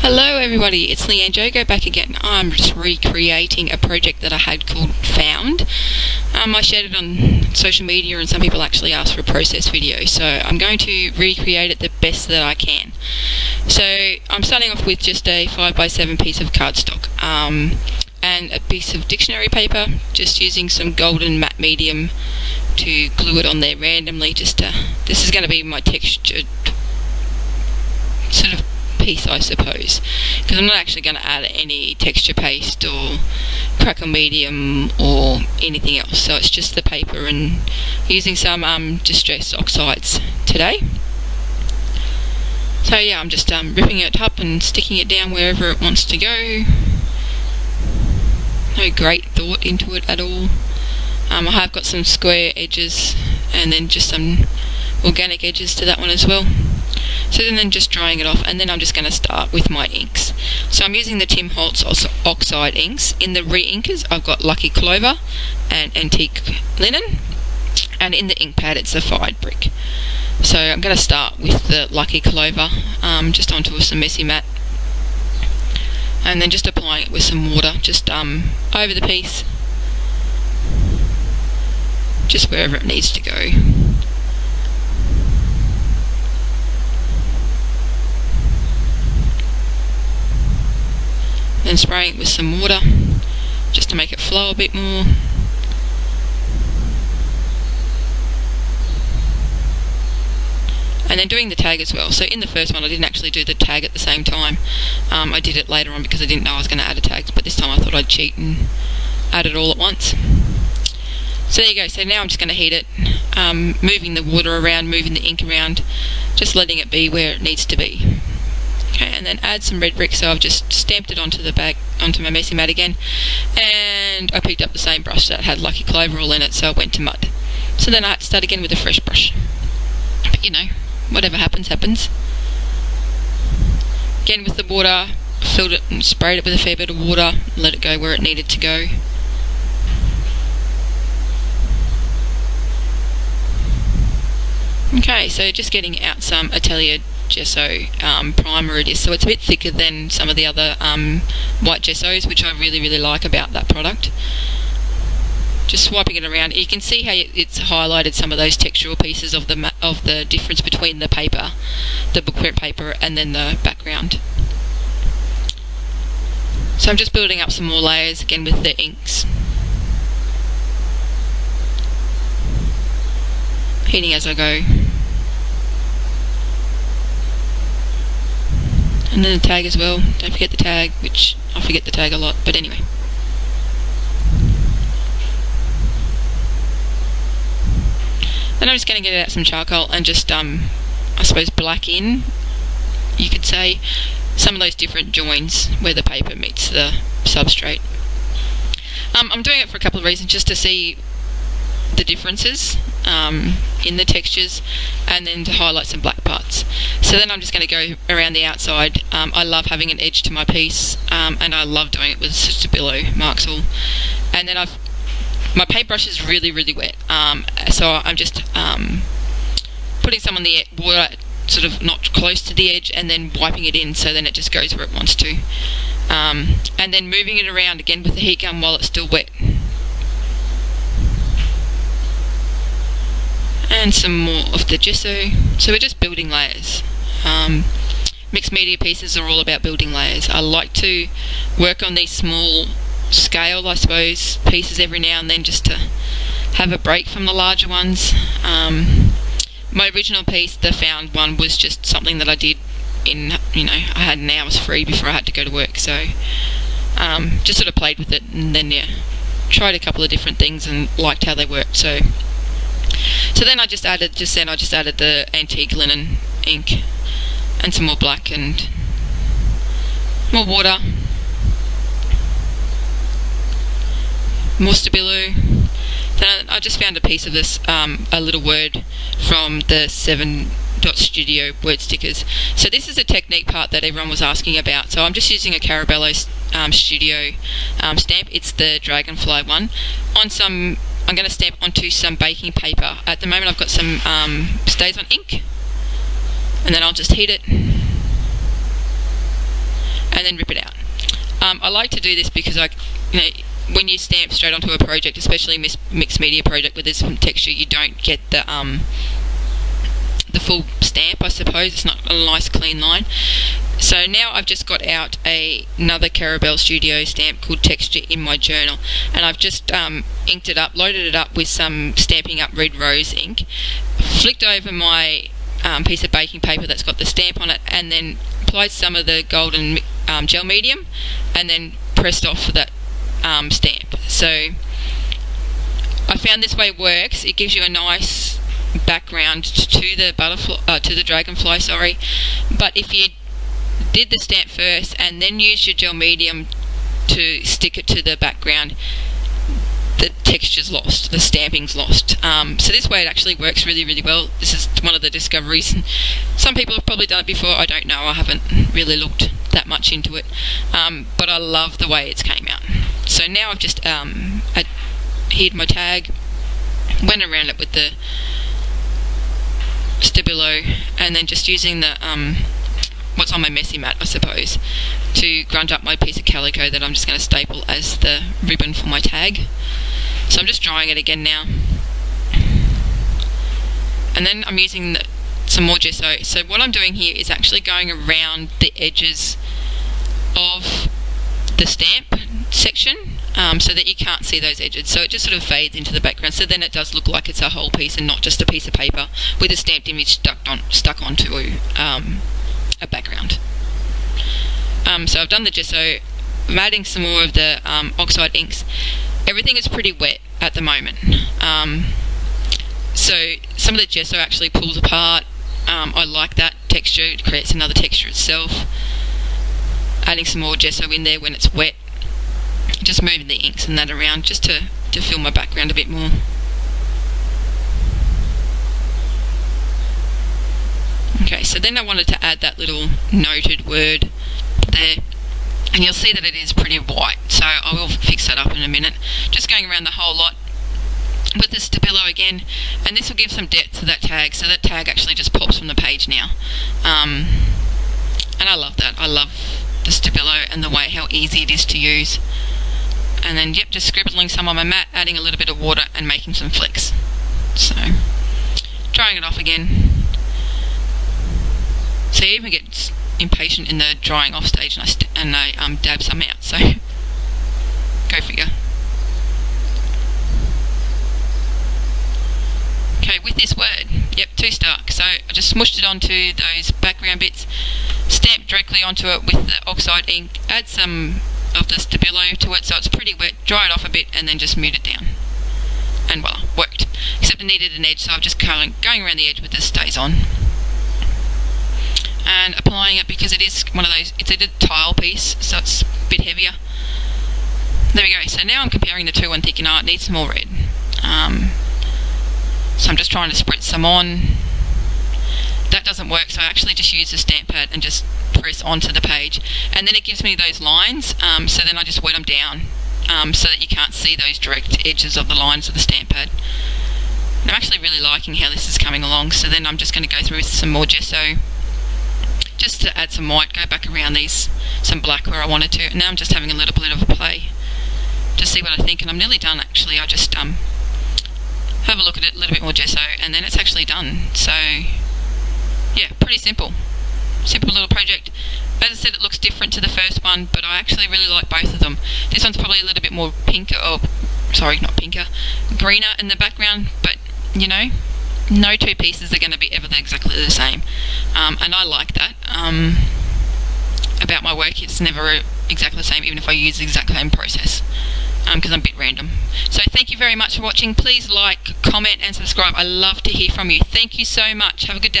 Hello everybody, it's Leanne Jogo back again. I'm just recreating a project that I had called Found. I shared it on social media and some people actually asked for a process video, so I'm going to recreate it the best that I can. So I'm starting off with just a 5x7 piece of cardstock and a piece of dictionary paper, just using some golden matte medium to glue it on there randomly. This is going to be my textured sort of piece, I suppose, because I'm not actually going to add any texture paste or crackle medium or anything else, so it's just the paper and using some distressed oxides today. So yeah, I'm just ripping it up and sticking it down wherever it wants to go. No great thought into it at all. I have got some square edges and then just some organic edges to that one as well. So then just drying it off, and then I'm just going to start with my inks. So I'm using the Holtz Oxide Inks. In the re-inkers I've got Lucky Clover and Anique Linen, and in the ink pad it's a Fired Brick. So I'm going to start with the Lucky Clover, just onto some messy matte, and then just applying it with some water, just over the piece, just wherever it needs to go. Then spraying it with some water just to make it flow a bit more. And then doing the tag as well. So in the first one I didn't actually do the tag at the same time. I did it later on because I didn't know I was going to add a tag, but this time I thought I'd cheat and add it all at once. So there you go. So now I'm just going to heat it, moving the water around, moving the ink around, just letting it be where it needs to be. Okay, and then add some red brick. So I've just stamped it onto the bag, onto my messy mat again, and I picked up the same brush that had Lucky Clover all in it, so I went to mud. So then I had to start again with a fresh brush. But you know, whatever happens, happens. Again with the water, filled it and sprayed it with a fair bit of water, let it go where it needed to go. Okay, so just getting out some Atelier gesso primer it is, so it's a bit thicker than some of the other white gessos, which I really like about that product. Just swiping it around, you can see how it's highlighted some of those textural pieces of the difference between the paper, the bookprint paper, and then the background. So I'm just building up some more layers again with the inks, heating as I go. And then the tag as well, don't forget the tag, which I forget the tag a lot, but anyway. Then I'm just going to get out some charcoal and just, I suppose, black in, you could say, some of those different joins where the paper meets the substrate. I'm doing it for a couple of reasons, just to see the differences in the textures, and then to highlight some black parts. So then I'm just going to go around the outside. I love having an edge to my piece, and I love doing it with Stabilo Marksall. And then my paintbrush is really wet, so I'm just putting some on the water, sort of not close to the edge, and then wiping it in so then it just goes where it wants to. And then moving it around again with the heat gun while it's still wet. And some more of the gesso. So we're just building layers. Mixed media pieces are all about building layers. I like to work on these small scale, I suppose, pieces every now and then, just to have a break from the larger ones. My original piece, the Found one, was just something that I did in, I had an hour's free before I had to go to work, so just sort of played with it, and then tried a couple of different things and liked how they worked. So then I just added the Anique Linen ink and some more black and more water, more Stabilo. Then I just found a piece of this, a little word from the 7 Dot Studio word stickers. So this is a technique part that everyone was asking about. So I'm just using a Carebelle Studio stamp. It's the dragonfly one. I'm going to stamp onto some baking paper. At the moment I've got some Stazon ink, and then I'll just heat it. then rip it out. I like to do this because when you stamp straight onto a project, especially mixed media project where there's some texture, you don't get the full stamp, I suppose. It's not a nice clean line. So now I've just got out another Carebelle Studio stamp called Texture in my journal, and I've just inked it up, loaded it up with some Stampin' Up Red Rose ink, flicked over my piece of baking paper that's got the stamp on it, and then applied some of the golden gel medium, and then pressed off that stamp. So I found this way works. It gives you a nice background to the butterfly, to the dragonfly, sorry. But if you did the stamp first and then used your gel medium to stick it to the background, the texture's lost, the stamping's lost. So this way it actually works really, really well. This is one of the discoveries. Some people have probably done it before, I don't know, I haven't really looked that much into it. But I love the way it's came out. So now I've just adhered my tag, went around it with the stabilo, and then just using the what's on my messy mat, I suppose, to grunt up my piece of calico that I'm just going to staple as the ribbon for my tag. So I'm just drying it again now, and then I'm using some more gesso. So what I'm doing here is actually going around the edges of the stamp section, so that you can't see those edges, so it just sort of fades into the background, so then it does look like it's a whole piece and not just a piece of paper with a stamped image stuck onto a background. So I've done the gesso. I'm adding some more of the oxide inks. Everything is pretty wet at the moment, so some of the gesso actually pulls apart. I like that texture, it creates another texture itself. Adding some more gesso in there when it's wet, just moving the inks and that around just to fill my background a bit more. Okay, so then I wanted to add that little noted word there, and you'll see that it is pretty white, so I will fix that up in a minute. Just going around the whole lot with the stabilo again, and this will give some depth to that tag, so that tag actually just pops from the page now. And I love that. I love the stabilo and the way how easy it is to use. And then yep, just scribbling some on my mat, adding a little bit of water and making some flecks. So drying it off again. So you even get impatient in the drying off stage, and I dab some out, so go figure. Okay, with this word, yep, too stark, so I just smushed it onto those background bits, stamped directly onto it with the oxide ink, add some of the stabilo to it so it's pretty wet, dry it off a bit, and then just mute it down. And voila, worked. Except it needed an edge, so I'm just going around the edge with the Stazon. And applying it, because it is one of those, it's a tile piece, so it's a bit heavier. There we go. So now I'm comparing the two and thinking, oh, it needs some more red. So I'm just trying to spritz some on. That doesn't work, so I actually just use the stamp pad and just press onto the page, and then it gives me those lines, so then I just wet them down, so that you can't see those direct edges of the lines of the stamp pad. And I'm actually really liking how this is coming along, so then I'm just going to go through with some more gesso, just to add some white, go back around these, some black where I wanted to, and now I'm just having a little bit of a play to see what I think, and I'm nearly done actually. I just have a look at it, a little bit more gesso, and then it's actually done. So yeah, pretty simple little project. As I said, it looks different to the first one, but I actually really like both of them. This one's probably a little bit more pinker, or sorry, not pinker, greener in the background, but you know, no two pieces are going to be ever exactly the same, and I like that about my work. It's never exactly the same, even if I use the exact same process, because I'm a bit random. So thank you very much for watching. Please like, comment and subscribe. I love to hear from you. Thank you so much. Have a good day.